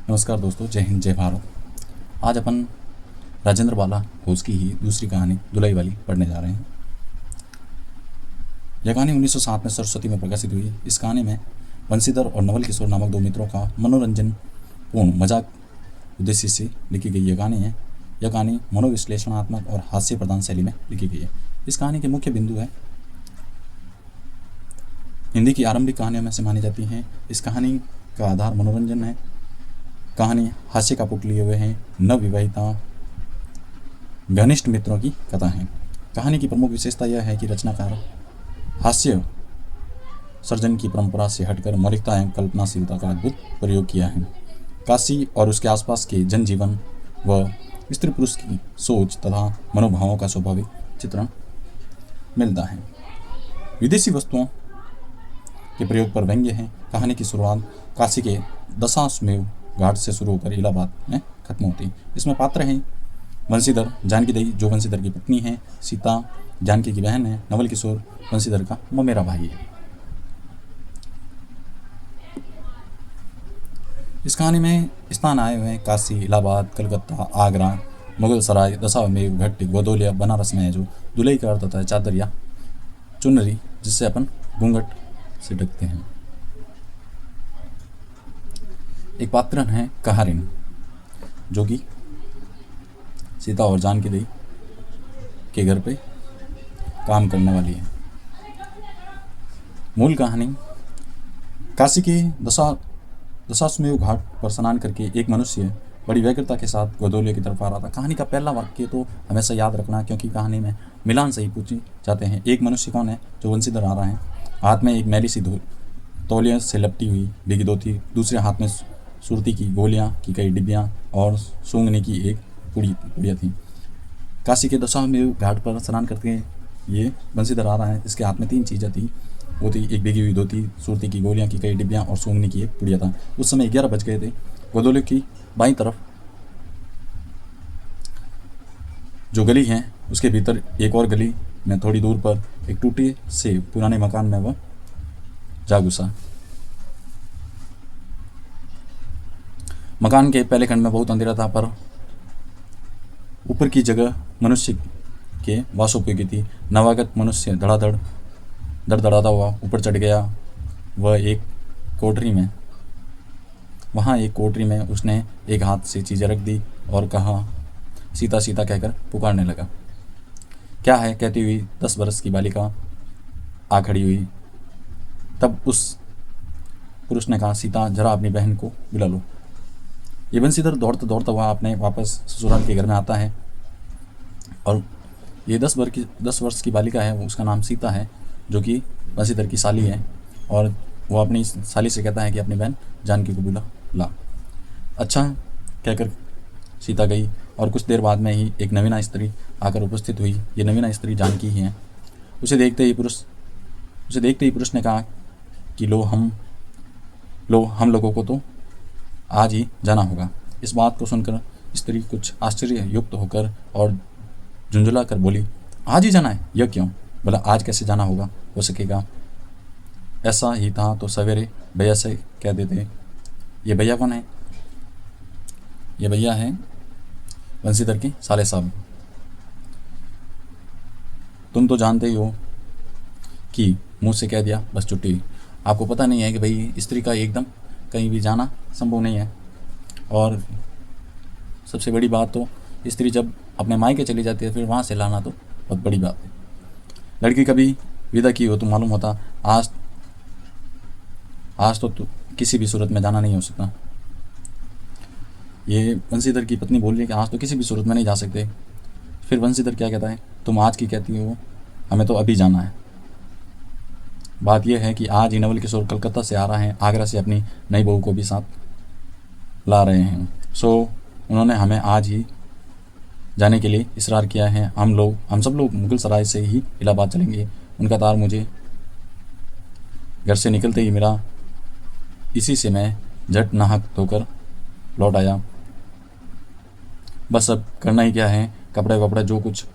नमस्कार दोस्तों, जय हिंद, जय भारत। आज अपन राजेंद्र बाला घोष की ही दूसरी कहानी दुलई वाली पढ़ने जा रहे हैं। यह कहानी 1907 में सरस्वती में प्रकाशित हुई। इस कहानी में बंसीधर और नवल किशोर नामक दो मित्रों का मनोरंजन पूर्ण मजाक उद्देश्य से लिखी गई यह कहानी है। यह कहानी मनोविश्लेषणात्मक और हास्य प्रधान शैली में लिखी गई है। इस कहानी के मुख्य बिंदु है हिंदी की आरंभिक कहानियों में से मानी जाती हैं। इस कहानी का आधार मनोरंजन है। कहानी हास्य का पुट लिए हुए हैं। नवविवाहिता घनिष्ठ मित्रों की कथा है। कहानी की प्रमुख विशेषता यह है कि रचनाकार हास्य सर्जन की परंपरा से हटकर मौलिकता एवं कल्पनाशीलता का अद्भुत प्रयोग किया है। काशी और उसके आसपास के जनजीवन व स्त्री पुरुष की सोच तथा मनोभावों का स्वाभाविक चित्रण मिलता है। विदेशी वस्तुओं के प्रयोग पर व्यंग्य है। कहानी की शुरुआत काशी के दशाश्वमेध घाट से शुरू होकर इलाहाबाद में खत्म होती। इसमें पात्र हैं बंसीधर, जानकी देई जो बंसीधर की पत्नी है, सीता जानकी की बहन है, नवल किशोर बंसीधर का ममेरा भाई है। इस कहानी में स्थान आए हुए हैं काशी, इलाहाबाद, कलकत्ता, आगरा, मुगल सराय, दशाश्वमेध घाट, ग्वादोलिया, बनारस में है जो दुलई का अर्थ होता है चादर या चुनरी, जिससे अपन घूंघट से ढकते हैं। एक पात्र है कहारिन जो कि सीता और जानकी देई के घर पे काम करने वाली है। मूल कहानी काशी के दशाश्वमेध घाट पर स्नान करके एक मनुष्य बड़ी व्यग्रता के साथ ग्वादोलिया की तरफ आ रहा था। कहानी का पहला वाक्य तो हमेशा याद रखना, क्योंकि कहानी में मिलान सही पूछे जाते हैं। एक मनुष्य कौन है? जो बंसीधर आ रहा है। हाथ में एक मैली सी तौलिया से लपटी हुई भीगी धोती, दूसरे हाथ में सुरती की गोलियां की कई डिब्बियां और सूंघने की एक पुड़िया थी। काशी के दशाश्वमेध घाट पर स्नान करके ये बंसीधर आ रहा है। इसके हाथ में 3 चीज़ें थी। वो थी एक भीगी हुई धोती, सुरती की गोलियां की कई डिब्बियां और सूंघने की एक पुड़िया था। उस समय 11 बज गए थे। ग्वादोलिया की बाईं तरफ जो गली है उसके भीतर एक और गली में थोड़ी दूर पर एक टूटे से पुराने मकान में वह जा घुसा। मकान के पहले खंड में बहुत अंधेरा था, पर ऊपर की जगह मनुष्य के वासोपयोगी थी। नवागत मनुष्य धड़धड़ाता हुआ ऊपर चढ़ गया। वह एक कोठरी में उसने एक हाथ से चीज़ें रख दी और कहा, सीता सीता कहकर पुकारने लगा। क्या है? कहती हुई 10 वर्ष की बालिका आ खड़ी हुई। तब उस पुरुष ने कहा, सीता जरा अपनी बहन को बुला लो। ये बंसीधर दौड़ता दौड़ता हुआ अपने वापस ससुराल के घर में आता है और ये 10 वर्ष की बालिका है। उसका नाम सीता है, जो कि बंसीधर की साली है। और वो अपनी साली से कहता है कि अपनी बहन जानकी को बुला ला। अच्छा कहकर सीता गई और कुछ देर बाद में ही एक नवीना स्त्री आकर उपस्थित हुई। ये नवीना स्त्री जानकी ही है। उसे देखते ही पुरुष ने कहा कि लो हम लोगों को तो आज ही जाना होगा। इस बात को सुनकर स्त्री कुछ आश्चर्य युक्त होकर और झुंझुला कर बोली, आज ही जाना है? यह क्यों? बोला, आज कैसे जाना हो सकेगा? ऐसा ही था तो सवेरे भैया से कह देते। ये भैया कौन है? ये भैया है बंसीधर के साले साहब। तुम तो जानते ही हो कि मुँह से कह दिया बस छुट्टी। आपको पता नहीं है कि भाई स्त्री का एकदम कहीं भी जाना संभव नहीं है। और सबसे बड़ी बात तो स्त्री जब अपने मायके चली जाती है फिर वहाँ से लाना तो बहुत बड़ी बात है। लड़की कभी विदा की हो तो मालूम होता। आज तो किसी भी सूरत में जाना नहीं हो सकता। ये बंसीधर की पत्नी बोल रही है कि आज तो किसी भी सूरत में नहीं जा सकते। फिर बंसीधर क्या कहता है, तुम आज की कहती हो, हमें तो अभी जाना है। बात यह है कि आज ही नवल किशोर कलकत्ता से आ रहा है। आगरा से अपनी नई बहू को भी साथ ला रहे हैं। सो उन्होंने हमें आज ही जाने के लिए इसरार किया है। हम सब लोग मुगल सराय से ही इलाहाबाद चलेंगे। उनका तार मुझे घर से निकलते ही मिला। इसी से मैं झट नहा धोकर लौट आया। बस अब करना ही क्या है, कपड़े वपड़े जो कुछ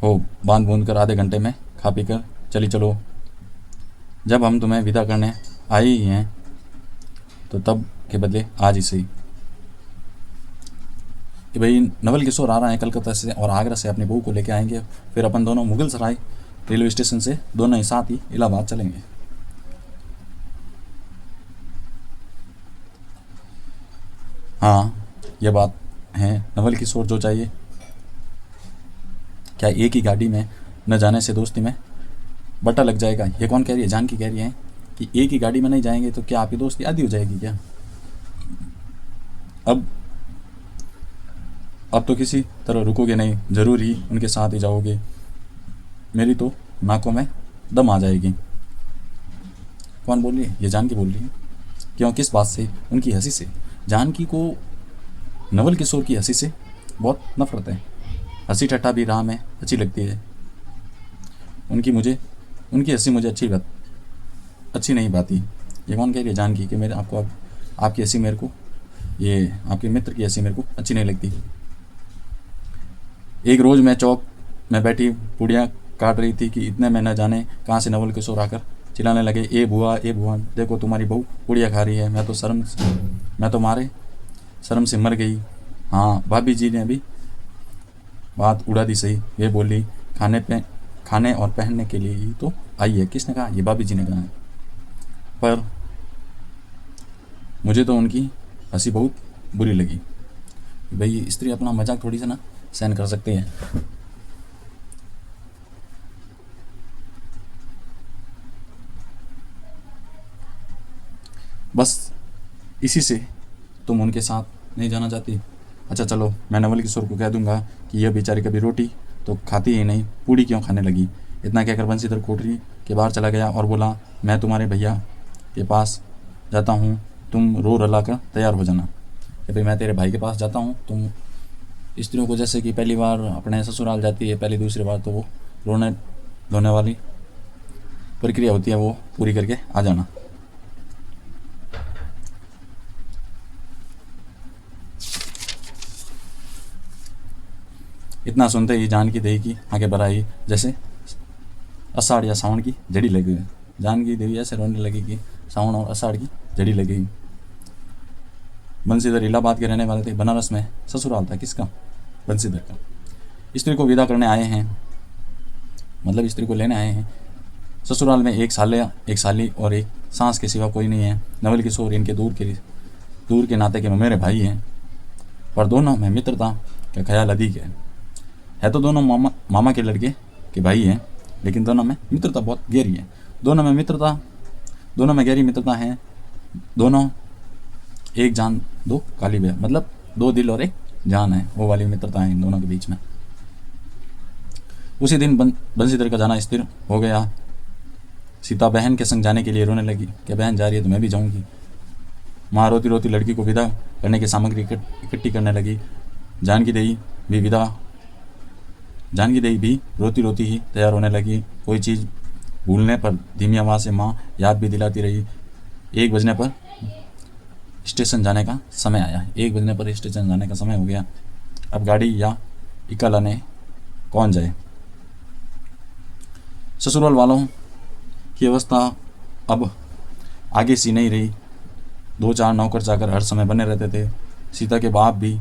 हो बांध बूंद कर आधे घंटे में खा पी कर चलो। जब हम तुम्हें विदा करने आए ही हैं तो तब के बदले आज ही सही। कि भाई नवल किशोर आ रहे हैं कलकत्ता से और आगरा से अपनी बहू को लेके आएंगे, फिर अपन दोनों मुगल सराय रेलवे स्टेशन से दोनों ही साथ ही इलाहाबाद चलेंगे। हाँ ये बात है, नवल किशोर जो चाहिए। क्या एक ही गाड़ी में न जाने से दोस्ती में बट्टा लग जाएगा? ये कौन कह रही है? जानकी कह रही है कि एक ही गाड़ी में नहीं जाएंगे तो क्या आपकी दोस्ती आधी हो जाएगी क्या? अब तो किसी तरह रुकोगे नहीं, ज़रूर ही उनके साथ ही जाओगे। मेरी तो नाकों में दम आ जाएगी। कौन बोल रही है? ये जानकी बोल रही है। क्यों? किस बात से? उनकी हंसी से। जानकी को नवल किशोर की हंसी से बहुत नफरत है। हंसी ठट्ठा भी राह में अच्छी लगती है। उनकी हंसी मुझे अच्छी नहीं बाती। ये कौन कह रही है? जानकी कि मेरे आपको आपकी हंसी मेरे को, ये आपके मित्र की हंसी मेरे को अच्छी नहीं लगती। एक रोज़ मैं चौक में बैठी पूड़ियाँ काट रही थी कि इतने में न जाने कहाँ से नवल किशोर आकर चिल्लाने लगे, ए बुआ देखो तुम्हारी बहू पूड़ियाँ खा रही है। मैं तो मारे शर्म से मर गई। हाँ भाभी जी ने भी बात उड़ा दी सही। वे बोली खाने और पहनने के लिए ही तो आई है। किसने कहा? ये भाभी जी ने कहा है। पर मुझे तो उनकी हंसी बहुत बुरी लगी। भाई स्त्री अपना मजाक थोड़ी सा ना सहन कर सकती है। बस इसी से तुम उनके साथ नहीं जाना चाहती? अच्छा चलो, मैं नवल किशोर को कह दूंगा कि यह बेचारी कभी रोटी तो खाती ही नहीं, पूड़ी क्यों खाने लगी। इतना कहकर बंसीधर कोठरी के बाहर चला गया और बोला, मैं तुम्हारे भैया के पास जाता हूँ, तुम रो रला कर तैयार हो जाना। कि भाई मैं तेरे भाई के पास जाता हूँ, तुम स्त्रियों को जैसे कि पहली बार अपने ससुराल जाती है, पहली दूसरी बार तो वो रोने धोने वाली प्रक्रिया होती है, वो पूरी करके आ जाना। इतना सुनते ही जानकी देवी की आंखें भर आई, जैसे आषाढ़ या सावन की जड़ी लगी हुई। जानकी देवी ऐसे रोने लगी कि सावन और आषाढ़ की जड़ी लगी। बंसीधर इलाहाबाद के रहने वाले थे। बनारस में ससुराल था किसका? बंसीधर का। स्त्री को विदा करने आए हैं, मतलब स्त्री को लेने आए हैं। ससुराल में एक साली और एक सास के सिवा कोई नहीं है। नवल किशोर इनके दूर के नाते के मेरे भाई हैं, पर दोनों में मित्रता का ख्याल अधिक है तो दोनों मामा के लड़के के भाई हैं, लेकिन दोनों में मित्रता बहुत गहरी है। दोनों में गहरी मित्रता है। दोनों एक जान दो काली बे, मतलब दो दिल और एक जान है, वो वाली मित्रता है इन दोनों के बीच में। उसी दिन बंसीधर का जाना स्थिर हो गया। सीता बहन के संग जाने के लिए रोने लगी कि बहन जा रही है तो मैं भी जाऊंगी। माँ रोती रोती लड़की को विदा करने की सामग्री इकट्ठी करने लगी। जानकी देवी भी रोती रोती ही तैयार होने लगी। कोई चीज़ भूलने पर धीमी आवाज़ से माँ याद भी दिलाती रही। 1 बजने पर स्टेशन जाने का समय आया। 1 बजने पर स्टेशन जाने का समय हो गया। अब गाड़ी या इक्का लाने कौन जाए? ससुराल वालों की अवस्था अब आगे सी नहीं रही। 2-4 नौकर चाकर हर समय बने रहते थे। सीता के बाप भी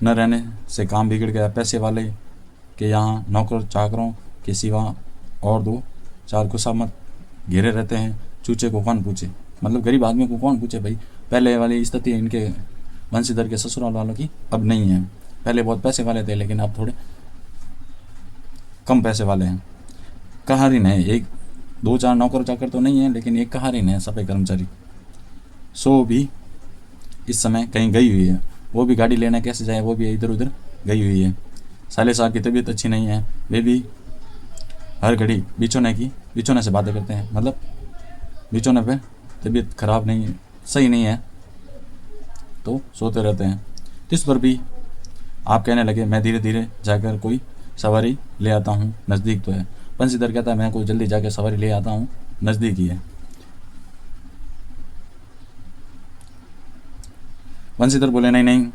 न रहने से काम बिगड़ गया। पैसे वाले के यहाँ नौकर चाकरों के सिवा और 2-4 खुशामत घेरे रहते हैं। चूचे को कौन पूछे, मतलब गरीब आदमी को कौन पूछे भाई। पहले वाली स्थिति इनके बंसीधर के ससुराल वालों की अब नहीं है। पहले बहुत पैसे वाले थे, लेकिन अब थोड़े कम पैसे वाले हैं। कहारिन है, 1-2-4 नौकर चाकर तो नहीं है, लेकिन एक कहारिन है सफाई कर्मचारी। सो भी इस समय कहीं गई हुई है। वो भी गाड़ी लेने कैसे जाए, वो भी इधर उधर गई हुई है। साले साहब की तबीयत अच्छी नहीं है, वे भी हर घड़ी बिछोने से बातें करते हैं, मतलब बिछोने पे तबीयत खराब नहीं, सही नहीं है तो सोते रहते हैं। इस पर भी आप कहने लगे, मैं धीरे धीरे जाकर कोई सवारी ले आता हूँ, नज़दीक तो है। बंसीधर कहता है, मैं कोई जल्दी जाकर सवारी ले आता हूँ, नज़दीक ही है। बंसीधर बोले, नहीं,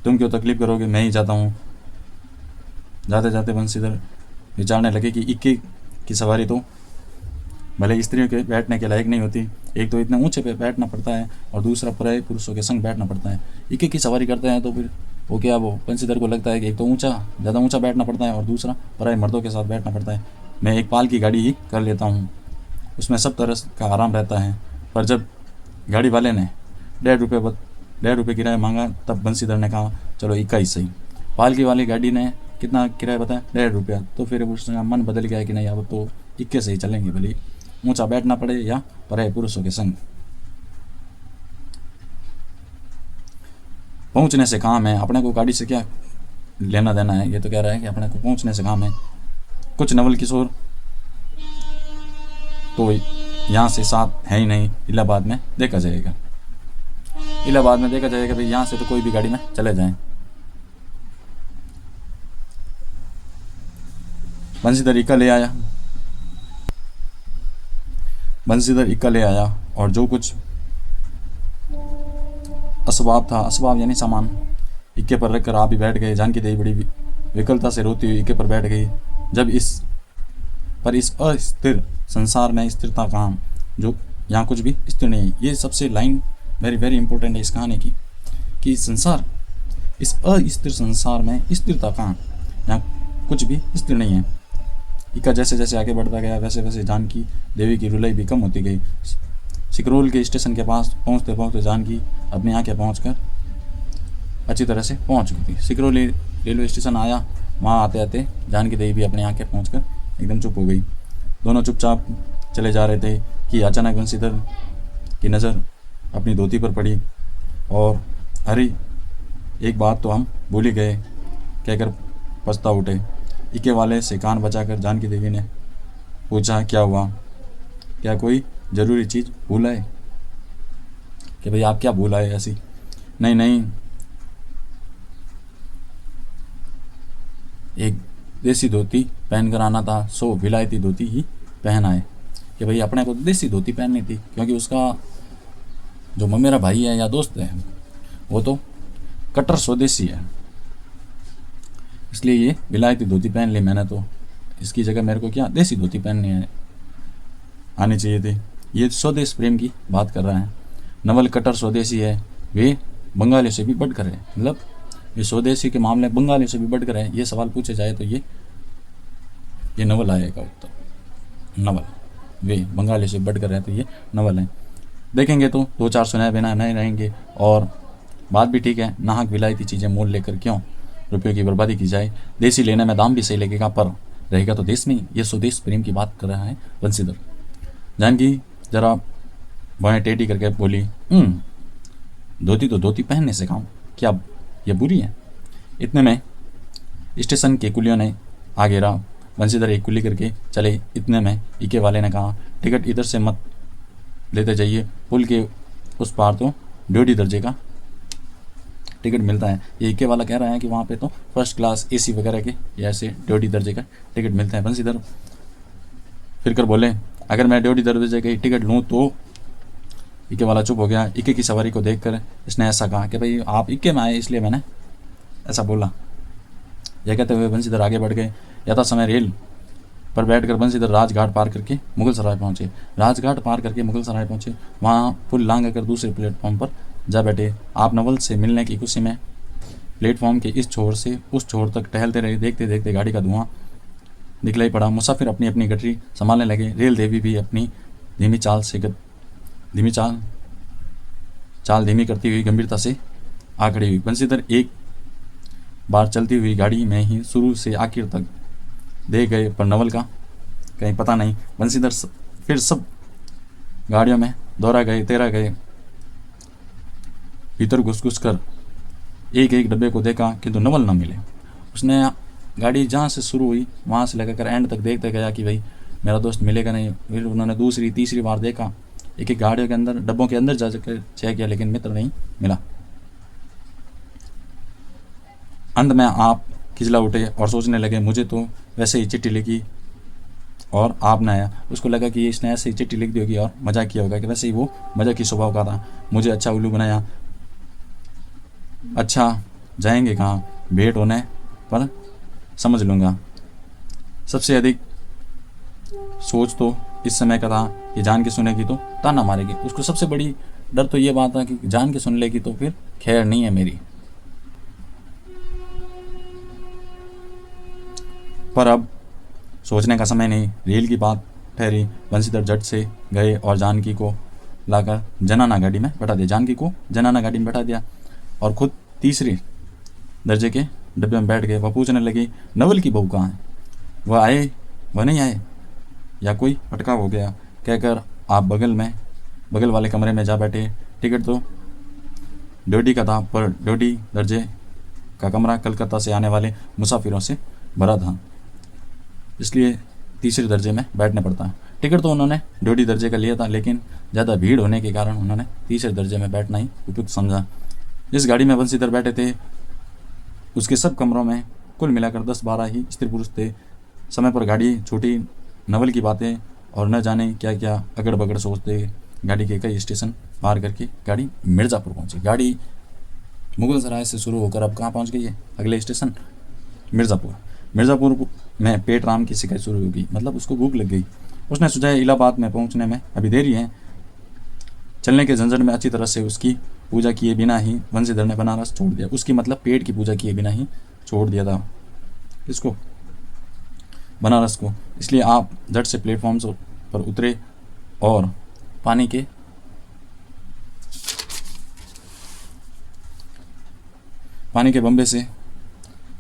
तुम क्यों तकलीफ करोगे, मैं ही जाता हूँ। जाते जाते बंसीधर विचारने लगे कि 21 की सवारी तो भले स्त्रियों के बैठने के लायक नहीं होती, एक तो इतने ऊंचे पे बैठना पड़ता है और दूसरा पराये पुरुषों के संग बैठना पड़ता है। एक एक की सवारी करते हैं तो फिर वो क्या, वो बंसीधर को लगता है कि एक तो ज़्यादा ऊंचा बैठना पड़ता है और दूसरा पराये मर्दों के साथ बैठना पड़ता है। मैं एक पाल की गाड़ी ही कर लेता हूँ, उसमें सब तरह का आराम रहता है। पर जब गाड़ी वाले ने 1.5 रुपये किराया मांगा तब बंसीधर ने कहा चलो इक्का ही सही। पालकी वाली गाड़ी ने कितना किराया बताया, 1.5 रुपया। तो फिर उसका मन बदल गया कि नहीं अब तो इक्के से ही चलेंगे, भले ऊंचा बैठना पड़े या पराये पुरुषों के संग। पहुंचने से काम है, अपने को गाड़ी से क्या लेना देना है, ये तो कह रहा है कि अपने को पहुंचने से काम है। कुछ नवल किशोर तो यहाँ से साथ है ही नहीं, इलाहाबाद में देखा जाएगा। इलाहाबाद में देखा जाएगा भाई, यहाँ से तो कोई भी गाड़ी में चले जाएं। बंसीधर इक्का ले आया, बंसीधर इक्का ले आया और जो कुछ असबाब था, असबाब यानी सामान, इक्के पर रखकर आप ही बैठ गए। जानकी देवी बड़ी विकलता से रोती हुई इक्के पर बैठ गई। जब इस अस्थिर संसार में स्थिरता कहाँ, जो यहाँ कुछ भी स्थिर नहीं है। ये सबसे लाइन वेरी वेरी इंपॉर्टेंट है इस कहानी की, कि संसार, इस अस्थिर संसार में स्थिरता कहाँ, यहाँ कुछ भी स्थिर नहीं है। इक्का जैसे जैसे आगे बढ़ता गया वैसे वैसे जानकी देवी की रुलाई भी कम होती गई। सिकरोल के स्टेशन के पास पहुँचते पहुँचते जानकी अपनी आँखें पहुँचकर अच्छी तरह से पहुँच गई थी। सिकरोल रेलवे स्टेशन आया, वहाँ आते आते जानकी देवी भी अपनी आँखें पहुँचकर एकदम चुप हो गई। दोनों चुपचाप चले जा रहे थे कि अचानक बंसीधर की नज़र अपनी धोती पर पड़ी और अरे एक बात तो हम भूल ही गए कहकर पछता उठे। इक्के वाले से कान बचाकर जानकी देवी ने पूछा क्या हुआ, क्या कोई ज़रूरी चीज़ भूल आए? कि भाई आप क्या भूल आए ऐसी? नहीं नहीं, एक देसी धोती पहन कर आना था, सो विलायती धोती ही पहन आए। कि भाई अपने को देसी धोती पहननी थी, क्योंकि उसका जो मेरा भाई है या दोस्त है वो तो कट्टर स्वदेशी है, इसलिए ये विलायती धोती पहन ली मैंने। तो इसकी जगह मेरे को क्या देसी धोती पहननी है, आनी चाहिए थी। ये स्वदेश प्रेम की बात कर रहा है। नवल कट्टर स्वदेशी है, वे बंगालियों से भी बढ़कर है, मतलब ये स्वदेशी के मामले बंगालियों से भी बढ़कर है। ये सवाल पूछे जाए तो ये नवल आएगा उत्तर, नवल। वे बंगालियों से बढ़कर है तो ये नवल है। देखेंगे तो 2-4 सुनाए बिना नहीं रहेंगे। और बात भी ठीक है, नाहक विलायती चीज़ें मोल लेकर क्यों रुपयों की बर्बादी की जाए। देसी लेने में दाम भी सही लगेगा, पर रहेगा तो देश में। ये स्वदेश प्रेम की बात कर रहा है बंसीधर। जानकी जरा बाएं टेढ़ी करके बोली, धोती तो धोती पहनने से काम, क्या ये बुरी है? इतने में स्टेशन के कुलियों ने आ घेरा। बंसीधर एक कुली करके चले। इतने में इक्के वाले ने कहा, टिकट इधर से मत लेते जाइए, पुल के उस पार तो 1.5 दर्जे का टिकट मिलता है। ये इक्के वाला कह रहा है कि वहाँ पे तो फर्स्ट क्लास AC वगैरह के या ऐसे 1.5 दर्जे का टिकट मिलता है। बंसीधर फिर कर बोले, अगर मैं 1.5 दर्जे का टिकट लूँ तो? इक्के वाला चुप हो गया। इक्के की सवारी को देखकर इसने ऐसा कहा कि भाई आप इक्के में आए इसलिए मैंने ऐसा बोला। यह कहते हुए बंसीधर आगे बढ़ गए। यथा समय रेल पर बैठकर बंसीधर राजघाट पार करके मुगल सराय पहुँचे। राजघाट पार करके मुगल सराय पहुँचे, वहाँ पुल लांघ कर दूसरे प्लेटफॉर्म पर जा बैठे। आप नवल से मिलने की खुशी में प्लेटफॉर्म के इस छोर से उस छोर तक टहलते रहे। देखते देखते गाड़ी का धुआं दिखलाई पड़ा। मुसाफिर अपनी अपनी गठरी संभालने लगे। रेल देवी भी अपनी धीमी चाल धीमी करती हुई गंभीरता से आ खड़ी हुई। बंसीधर एक बार चलती हुई गाड़ी में ही शुरू से आखिर तक दे गए, पर नवल का कहीं पता नहीं। बंसीधर फिर सब गाड़ियों में दौड़ा गए, तेरा गए, भीतर घुस कर एक एक डब्बे को देखा, किंतु नवल न मिले। उसने गाड़ी जहाँ से शुरू हुई वहाँ से लेकर एंड तक देखते गया कि भाई मेरा दोस्त मिलेगा नहीं। फिर उन्होंने दूसरी तीसरी बार देखा, एक एक गाड़ियों के अंदर डब्बों के अंदर जा कर चेक किया, लेकिन मित्र नहीं मिला। अंत में आप खिजला उठे और सोचने लगे, मुझे तो वैसे ही चिट्ठी लिखी और आप न आया। उसको लगा कि इसने ऐसे ही चिट्ठी लिख दी होगी और मजाक किया होगा, कि वैसे ही वो मजाक की स्वभाव का था। मुझे अच्छा उल्लू बनाया। अच्छा जाएंगे कहाँ, भेंट होने पर समझ लूँगा। सबसे अधिक सोच तो इस समय का था कि जान के सुनेगी तो ताना मारेगी। उसको सबसे बड़ी डर तो ये बात था कि जान के सुन लेगी तो फिर खैर नहीं है मेरी। पर अब सोचने का समय नहीं, रेल की बात ठहरी। बंसीधर झट से गए और जानकी को लाकर जनाना गाड़ी में बैठा दिया। जानकी को जनाना गाड़ी में बैठा दिया और खुद तीसरे दर्जे के डब्बे में बैठ गए। वह पूछने लगी, नवल की बहू कहाँ है? वह आए, वह नहीं आए, या कोई अटकाव हो गया? कहकर आप बगल वाले कमरे में जा बैठे। टिकट तो ड्योडी का था, पर ड्योडी दर्जे का कमरा कलकत्ता से आने वाले मुसाफिरों से भरा था, इसलिए तीसरे दर्जे में बैठने पड़ता है। टिकट तो उन्होंने ड्योडी दर्जे का लिया था, लेकिन ज़्यादा भीड़ होने के कारण उन्होंने तीसरे दर्जे में बैठना ही उपयुक्त समझा। जिस गाड़ी में बंसीधर बैठे थे उसके सब कमरों में कुल मिलाकर 10-12 ही स्त्री पुरुष थे। समय पर गाड़ी छूटी। नवल की बातें और न जाने क्या क्या अगड़ बगड़ सोचते गाड़ी के कई स्टेशन पार करके गाड़ी मिर्ज़ापुर पहुंची। गाड़ी मुगल सराय से शुरू होकर अब कहाँ पहुंच गई है? अगले स्टेशन मिर्ज़ापुर। मिर्ज़ापुर में पेट राम की शिकायत शुरू हो गई, मतलब उसको भूख लग गई। उसने सुझाया इलाहाबाद में पहुंचने में अभी देरी है। चलने के झंझट में अच्छी तरह से उसकी पूजा किए बिना ही बंसीधर ने बनारस छोड़ दिया। उसकी मतलब पेट की पूजा किए बिना ही छोड़ दिया था इसको, बनारस को। इसलिए आप झट से प्लेटफॉर्म पर उतरे और पानी के बम्बे से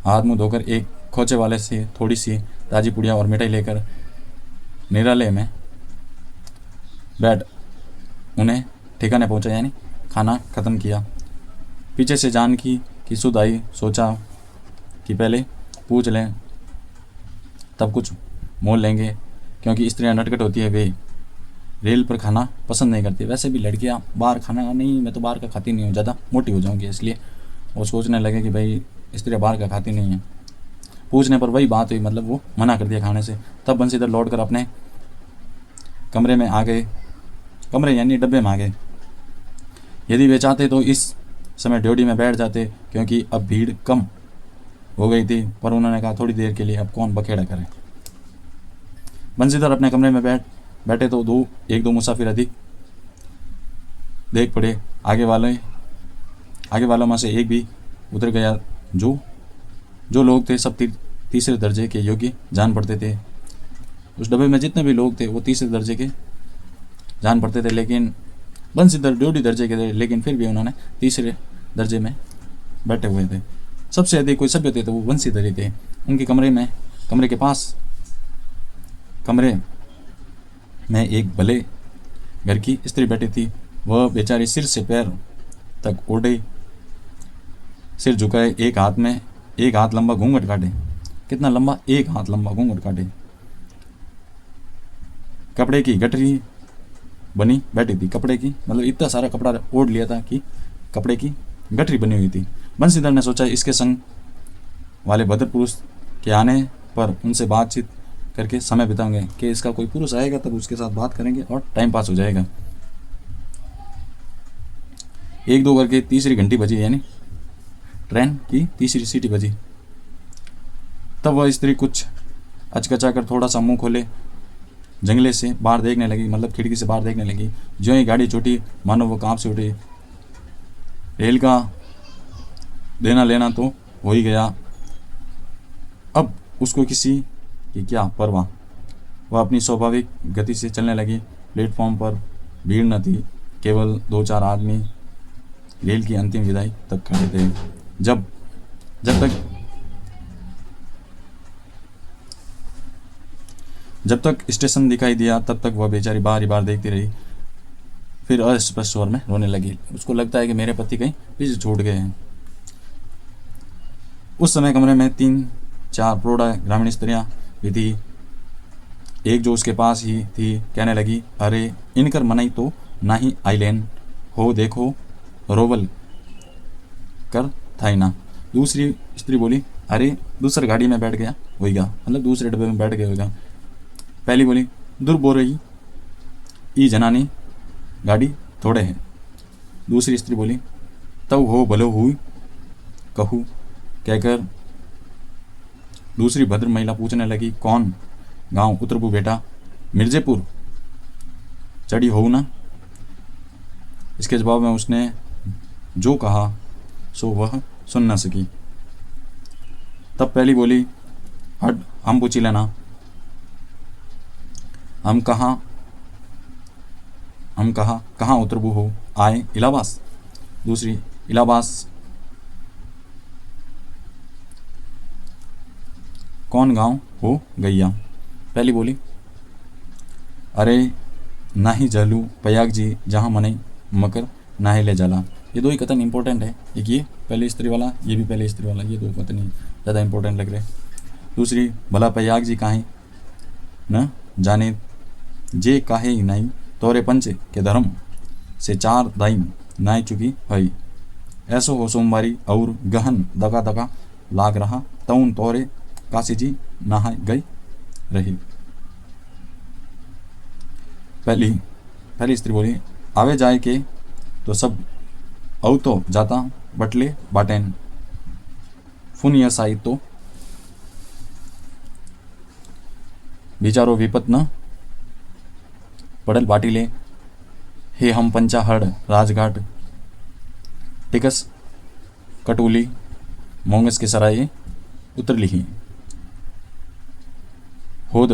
हाथ मुंह धोकर एक खोचे वाले से थोड़ी सी ताजी पुड़िया और मिठाई लेकर निरालय में बैठ उन्हें ठिकाने पहुंचा, यानी खाना ख़त्म किया। पीछे से जानकी की सुध आई। सोचा कि पहले पूछ लें, तब कुछ मोल लेंगे, क्योंकि स्त्रियां नटखट होती है, वे रेल पर खाना पसंद नहीं करती। वैसे भी लड़कियां बाहर खाना नहीं, मैं तो बाहर का खाती नहीं हूँ, ज़्यादा मोटी हो जाऊँगी, इसलिए वो सोचने लगे कि भाई स्त्रियां बाहर का खाती नहीं हैं। पूछने पर वही बात हुई, मतलब वो मना कर दिया खाने से। तब बंसीधर लौट कर अपने कमरे में आ गए, कमरे यानी डब्बे में आ गए। यदि वे चाहते तो इस समय ड्योडी में बैठ जाते, क्योंकि अब भीड़ कम हो गई थी, पर उन्होंने कहा थोड़ी देर के लिए, अब कौन बखेड़ा करे। बंसीधर अपने कमरे में बैठे तो एक दो मुसाफिर अधिक देख पड़े। आगे वालों में से एक भी उतर गया। जो लोग थे सब तीसरे दर्जे के योग्य जान पड़ते थे। उस डब्बे में जितने भी लोग थे वो तीसरे दर्जे के जान पड़ते थे, लेकिन बंसीधर ड्योडी दर्जे के थे, लेकिन फिर भी उन्होंने तीसरे दर्जे में बैठे हुए थे। सबसे अधिक कोई सभ्य थे तो वो बंसीधर ही थे। उनके कमरे में एक भले घर की स्त्री बैठी थी। वह बेचारी सिर से पैर तक ओढ़े, सिर झुकाए, एक हाथ लंबा घूंघट काटे। कितना लंबा? 1 हाथ लंबा घूंघट काटे। कपड़े की गठरी बनी बैठी थी। कपड़े की मतलब इतना सारा कपड़ा ओढ़ लिया था कि कपड़े की गठरी बनी हुई थी। बंसीधर ने सोचा इसके संग वाले भद्र पुरुष के आने पर उनसे बातचीत करके समय बिताएंगे, कि इसका कोई पुरुष आएगा तब उसके साथ बात करेंगे और टाइम पास हो जाएगा। 1-2 करके तीसरी घंटी बजी, यानी ट्रेन की तीसरी सीटी बजी। तब वह स्त्री कुछ अचकचाकर थोड़ा सा मुंह खोले जंगले से बाहर देखने लगी, मतलब खिड़की से बाहर देखने लगी। ज्यों ही गाड़ी छूटी मानो वो कांप से उठी। रेल का देना लेना तो हो ही गया, अब उसको किसी की क्या परवाह। वह अपनी स्वाभाविक गति से चलने लगी। प्लेटफॉर्म पर भीड़ न थी, केवल 2-4 आदमी रेल की अंतिम विदाई तक खड़े थे। जब तक स्टेशन दिखाई दिया तब तक वह बेचारी बार ही बार देखती रही। फिर अस्पष्ट स्वर में रोने लगी। उसको लगता है कि मेरे पति कहीं पीछे छूट गए हैं। उस समय कमरे में 3-4 प्रौढ़ा ग्रामीण स्त्रियां भी थी। एक जो उसके पास ही थी कहने लगी, अरे इनकर मनई तो ना ही आइलैंड हो, देखो रोवल कर थाई ना। दूसरी स्त्री बोली, अरे दूसरी गाड़ी में बैठ गया होगा, मतलब दूसरे डब्बे में बैठ गया होगा। पहली बोली, दूर बो रही ई जनानी गाड़ी थोड़े है। दूसरी स्त्री बोली, तब हो भलो हुई कहू। कहकर दूसरी भद्र महिला पूछने लगी, कौन गांव? उतरबू बेटा। मिर्जेपुर। चढ़ी हो ना। इसके जवाब में उसने जो कहा सो वह सुन न सकी। तब पहली बोली, हट, हम पूछी लेना, हम कहाँ उतरबू हो, आए इलाहाबाद। दूसरी, इलाहाबाद कौन गांव हो गैया। पहली बोली, अरे नाही जलू पयाग जी जहाँ मने मकर नाहे ले जाला। ये दो ही कथन इंपॉर्टेंट है, एक ये पहले स्त्री वाला, ये भी पहले स्त्री वाला, ये दो कथन ही ज़्यादा इंपॉर्टेंट लग रहे। दूसरी, भला पयाग जी काहे न जाने जे काहे ही नहीं तोरे पंच के धर्म से चार दाई नाय चुकी हई। ऐसो हो सोमवारी और गहन दगा दगा लाग रहा तउन तोरे काशी जी नहा गई रही। पहली स्त्री बोली, आवे जाए के तो सब औ तो जाता बटले बाटेन फुन यसाई तो बिचारो विपत न पड़ल बाटिले। हे हम पंचा हड़ राजघाट टिकस कटोली मोंगस के सराये उतर ली होद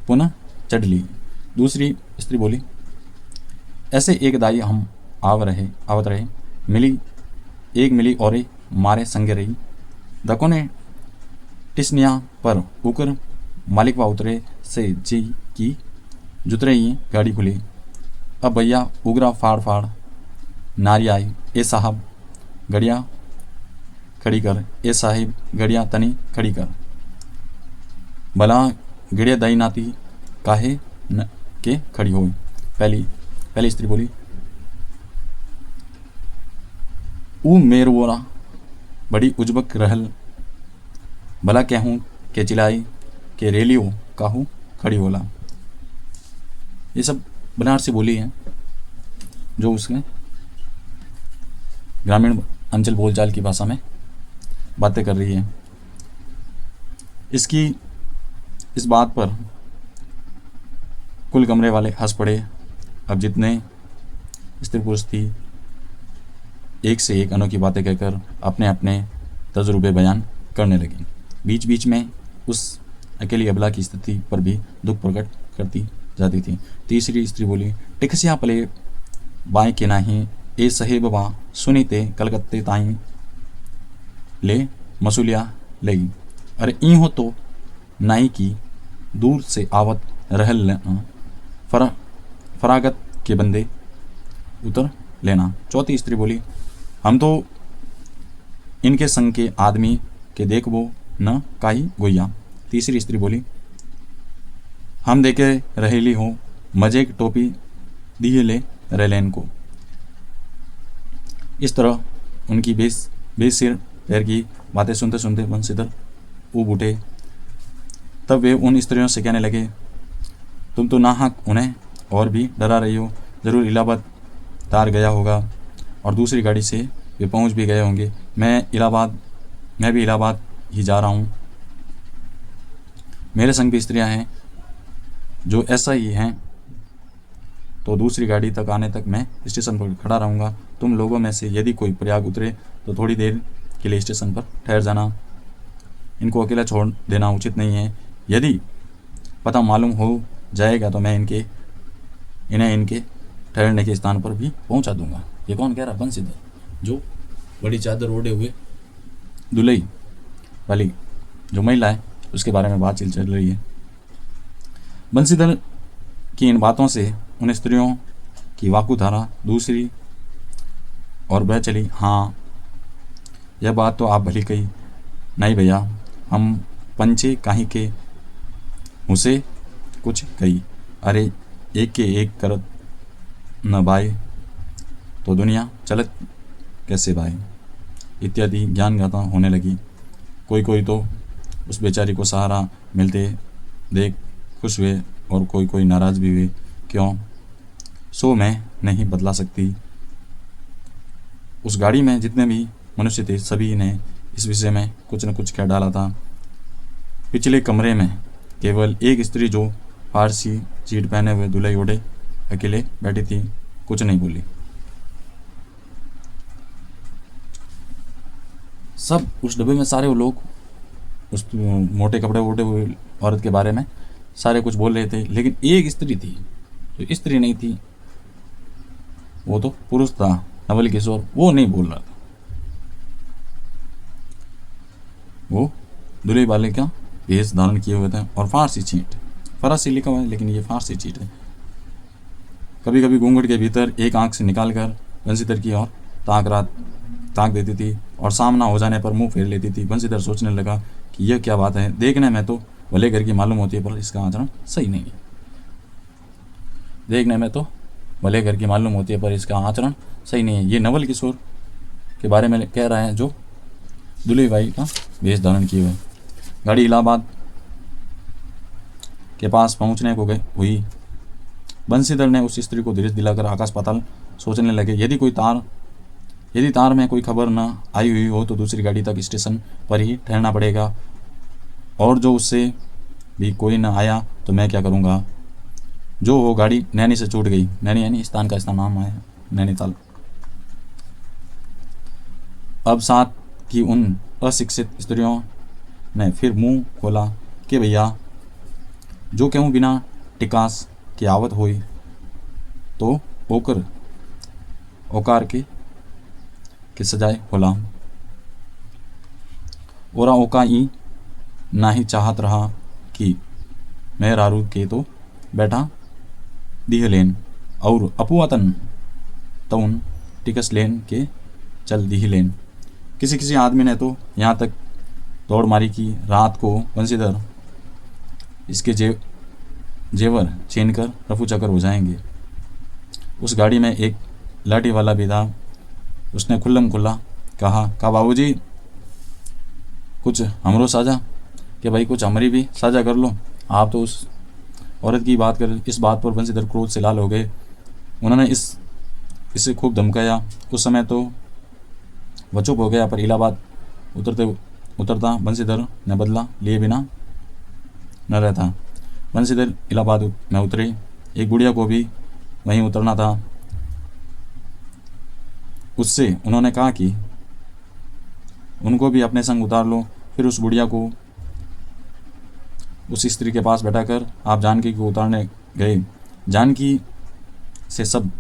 पुनः चढ़ ली। दूसरी स्त्री बोली, ऐसे एक दाई हम आवत रहे मिली और मारे संगे रही। दको ने टिसनिया पर उकर मालिकवा उतरे से जी की जुतरे ही गाड़ी खुली। अब भैया उगरा फाड़ नारी आई, ए साहब गड़िया खड़ी कर, ए साहिब गड़िया तनी खड़ी कर। भला गड़िया दाई नाती काहे न के खड़ी हो। पहली स्त्री बोली, ऊ मेरवोरा बड़ी उजबक रहल, भला कहूँ के चिलाई के रेलियो काहू खड़ी होला। ये सब बनारसी बोली है जो उसने ग्रामीण अंचल बोलचाल की भाषा में बातें कर रही है। इस बात पर कुल कमरे वाले हंस पड़े। अब जितने स्त्री पुरुष थी एक से एक अनोखी बातें कहकर अपने अपने तजुर्बे बयान करने लगी। बीच बीच में उस अकेली अबला की स्थिति पर भी दुख प्रकट करती जाती थी। तीसरी स्त्री बोली, टिकसिया पले बाएं के नाही ए सहेब बा सुनीते कलकत्ते ताई ले मसूलिया लगी। अरे ई हो तो नाई की दूर से आवत रहल फरागत के बंदे उतर लेना। चौथी स्त्री बोली, हम तो इनके संग के आदमी के देखबो न काई गोइया। तीसरी स्त्री बोली, हम देखे रहेली हो मजे की टोपी दिए ले रेलेन को। इस तरह उनकी बेसिर पैर की बातें सुनते सुनते बंसीधर ऊब उठे। तब वे उन स्त्रियों से कहने लगे, तुम तो नाहक उन्हें और भी डरा रही हो। ज़रूर इलाहाबाद तार गया होगा और दूसरी गाड़ी से वे पहुंच भी गए होंगे। मैं भी इलाहाबाद ही जा रहा हूं। मेरे संग भी स्त्रियां हैं जो ऐसा ही हैं। तो दूसरी गाड़ी तक आने तक मैं स्टेशन पर खड़ा रहूँगा। तुम लोगों में से यदि कोई प्रयाग उतरे तो थोड़ी देर के लिए स्टेशन पर ठहर जाना। इनको अकेला छोड़ देना उचित नहीं है। यदि पता मालूम हो जाएगा तो मैं इन्हें इनके ठहरने के स्थान पर भी पहुंचा दूंगा। ये कौन कह रहा? बंसीधर, जो बड़ी चादर ओढ़े हुए दुलई वाली जो महिला है उसके बारे में बातचीत चल रही है। बंसीधर की इन बातों से उन स्त्रियों की वाकुधारा दूसरी और बह चली। हाँ, यह बात तो आप भली कही। नहीं भैया, हम पंचे काहे के मुझसे कुछ कही। अरे एक के एक करत न बाय तो दुनिया चलत कैसे बाय, इत्यादि ज्ञान गाथा होने लगी। कोई तो उस बेचारी को सहारा मिलते देख खुश हुए और कोई नाराज़ भी हुए। क्यों? सो मैं नहीं बदला सकती। उस गाड़ी में जितने भी मनुष्य थे सभी ने इस विषय में कुछ न कुछ कह डाला था। पिछले कमरे में केवल एक स्त्री जो फारसी चीट पहने हुए दूल्हे ओढ़े अकेले बैठी थी, कुछ नहीं बोली। सब उस डब्बे में सारे वो लोग उस मोटे कपड़े वोटे हुए औरत के बारे में सारे कुछ बोल रहे थे, लेकिन एक स्त्री थी जो स्त्री नहीं थी, वो तो पुरुष था, नवल किशोर, वो नहीं बोल रहा था। वो दूल्हे वाले का वेश धारण किए हुए थे और फारसी छींट, फरासी लिखा हुआ है लेकिन ये फारसी छींट है। कभी कभी घूंघट के भीतर एक आंख से निकालकर बंसीधर की ओर ताक देती थी और सामना हो जाने पर मुंह फेर लेती थी। बंसीधर सोचने लगा कि यह क्या बात है, देखने में तो भले घर की मालूम होती है पर इसका आचरण सही नहीं है। देखने में तो भले घर की मालूम होती है पर इसका आचरण सही नहीं है। ये नवल किशोर के बारे में कह रहे हैं जो दुल्हे भाई का वेश धारण किए हुए। गाड़ी इलाहाबाद के पास पहुंचने को गई हुई। बंसीधर ने उस स्त्री को धीरज दिलाकर आकाश पाताल सोचने लगे। यदि तार में कोई खबर न आई हुई हो तो दूसरी गाड़ी तक स्टेशन पर ही ठहरना पड़ेगा, और जो उससे भी कोई न आया तो मैं क्या करूँगा। जो वो गाड़ी नैनी से छूट गई। नैनी यानी स्थान का नाम है, नैनीताल। अब साथ की उन अशिक्षित स्त्रियों ने फिर मुंह खोला कि भैया जो क्यों बिना टिकास की आवत हुई तो ओकार के सजाए होला। ओरा ओका ई ना ही चाहत रहा कि मैं रारू के तो बैठा दीह लेन और अपुआतन तउन टिकस लेन के चल दीह लेन। किसी आदमी ने तो यहाँ तक दौड़ मारी कि रात को बंसीधर इसके जेवर छीन कर रफू चक्कर हो जाएंगे। उस गाड़ी में एक लाठी वाला भी था। उसने खुल्लम खुल्ला कहा बाबूजी कुछ हमरो साझा, कि भाई कुछ हमारी भी साझा कर लो। आप तो उस औरत की बात कर। इस बात पर बंसीधर क्रोध से लाल हो गए। उन्होंने इसे खूब धमकाया। उस समय तो वह चुप हो गया, पर इलाहाबाद उतरता बंसीधर ने बदला लिए बिना न रहता। बंसीधर इलाहाबाद में उतरे। एक बुढ़िया को भी वहीं उतरना था। उससे उन्होंने कहा कि उनको भी अपने संग उतार लो। फिर उस बुढ़िया को उस स्त्री के पास बैठाकर आप जानकी को उतारने गए। जानकी से सब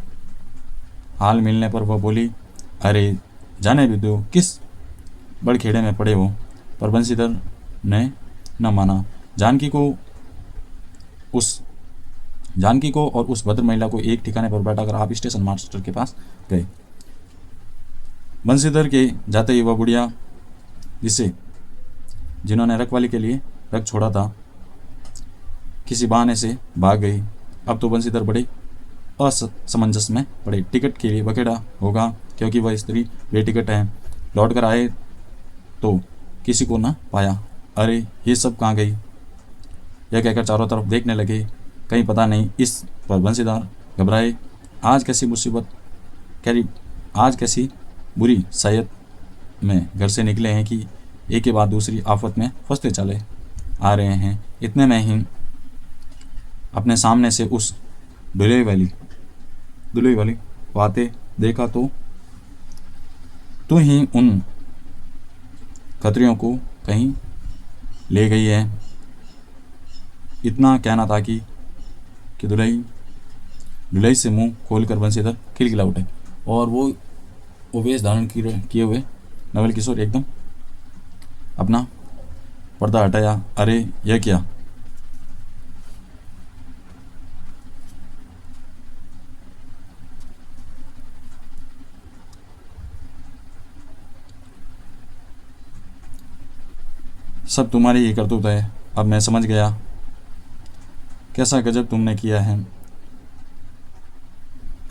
हाल मिलने पर वह बोली, अरे जाने भी दो, किस बड़खेड़े में पड़े हो। पर बंसीधर ने न माना। जानकी को और उस भद्र महिला को एक ठिकाने पर बैठाकर आप स्टेशन मास्टर के पास गए। बंसीधर के जाते ही वह बुढ़िया जिन्होंने रखवाली के लिए रख छोड़ा था किसी बहाने से भाग गई। अब तो बंसीधर बड़े असमंजस में पड़े। टिकट के लिए बखेड़ा होगा क्योंकि वह स्त्री बेटिकट है। लौट कर आए तो किसी को न पाया। अरे ये सब कहाँ गई, यह कहकर चारों तरफ देखने लगे, कहीं पता नहीं। इस पर बंसीधर घबराए। आज कैसी बुरी सैयत में घर से निकले हैं कि एक के बाद दूसरी आफत में फंसते चले आ रहे हैं। इतने में ही अपने सामने से उस दुल्हे वाली बातें देखा तो तू ही उन खतरियों को कहीं ले गई है। इतना कहना था कि दुल्हई से मुंह खोलकर बंसीधर खिलखिला उठे और वो वेश धारण किए हुए नवल किशोर एकदम अपना पर्दा हटाया। अरे यह क्या, सब तुम्हारी ही करतूत है। अब मैं समझ गया कैसा गजब तुमने किया है।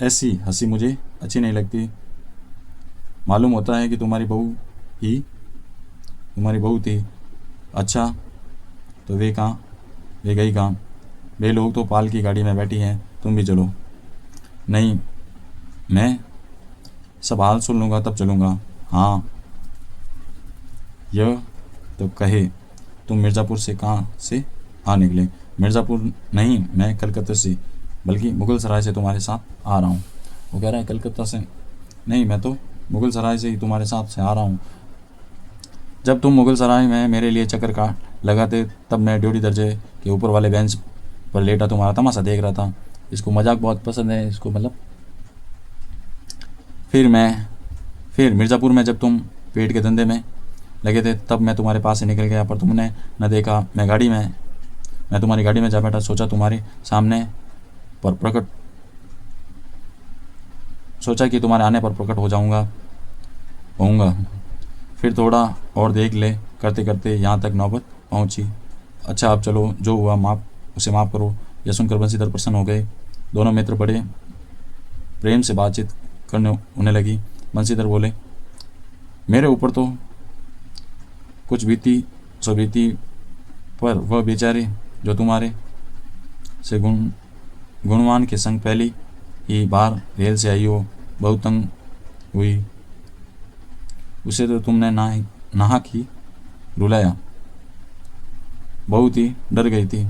ऐसी हंसी मुझे अच्छी नहीं लगती। मालूम होता है कि तुम्हारी बहू थी। अच्छा तो वे गई कहाँ? वे लोग तो पाल की गाड़ी में बैठी हैं, तुम भी चलो। नहीं, मैं सब हाल सुन लूँगा तब चलूँगा। हाँ, यह तो कहे तुम मिर्ज़ापुर से कहाँ से आ निकले? मिर्ज़ापुर नहीं, मैं कलकत्ते से। बल्कि मुगल सराय से तुम्हारे साथ आ रहा हूँ। वो कह रहा है कलकत्ता से नहीं, मैं तो मुगल सराय से ही तुम्हारे साथ से आ रहा हूँ। जब तुम मुगल सराय में मेरे लिए चक्कर का लगाते तब मैं ड्यूटी दर्जे के ऊपर वाले बेंच पर लेटा तुम्हारा तमाशा देख रहा था। इसको मजाक बहुत पसंद है, इसको मतलब। फिर मिर्ज़ापुर में जब तुम पेट के धंधे में लगे थे तब मैं तुम्हारे पास से निकल गया, पर तुमने न देखा। मैं तुम्हारी गाड़ी में जा बैठा, सोचा कि तुम्हारे आने पर प्रकट होऊंगा। फिर थोड़ा और देख ले करते करते यहाँ तक नौबत पहुँची। अच्छा अब चलो, जो हुआ उसे माफ़ करो। यह सुनकर बंसीधर प्रसन्न हो गए। दोनों मित्र बड़े प्रेम से बातचीत करने होने लगी। बंसीधर बोले, मेरे ऊपर तो कुछ बीती, पर वह बेचारी जो तुम्हारे से गुणवान के संग पहली ही बार रेल से आई हो, बहुत तंग हुई। उसे तो तुमने नाहक ही रुलाया, बहुत ही डर गई थी।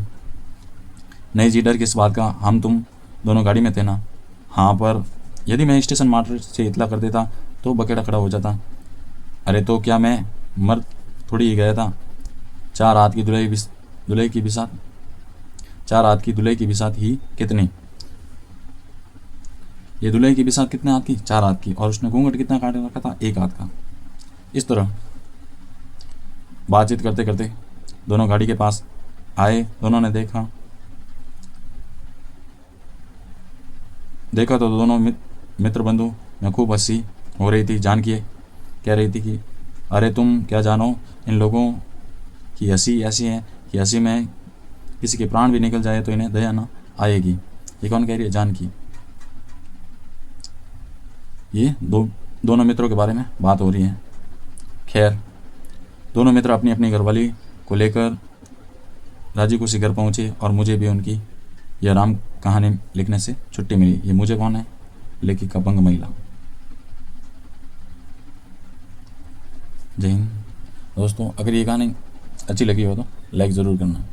नहीं जी, डर किस बात का, हम तुम दोनों गाड़ी में थे ना। हाँ, पर यदि मैं स्टेशन मास्टर से इतला कर देता तो बकेड़ा खड़ा हो जाता। अरे तो क्या मैं मर थोड़ी ही गया था। 4 हाथ की दुल्हे की बिसात ही कितनी। ये दुल्हे की बिसात कितने हाथ की? 4 हाथ की। और उसने घूंघट कितना काट रखा था? 1 हाथ का। इस तरह बातचीत करते करते दोनों गाड़ी के पास आए। दोनों ने देखा तो दोनों मित्र बंधु में खूब हंसी हो रही थी। जानकी कह रही थी कि अरे तुम क्या जानो, इन लोगों की हंसी ऐसी है कि हंसी में किसी के प्राण भी निकल जाए तो इन्हें दया ना आएगी। ये कौन कह रही है? जानकी। ये दोनों मित्रों के बारे में बात हो रही है। खैर, दोनों मित्र अपनी अपनी घरवाली को लेकर राजी खुशी घर पहुँचे और मुझे भी उनकी यह राम कहानी लिखने से छुट्टी मिली। ये मुझे कौन है? लेखिका बंग महिला। जय हिंद। दोस्तों, अगर ये कहानी अच्छी लगी हो तो लाइक ज़रूर करना।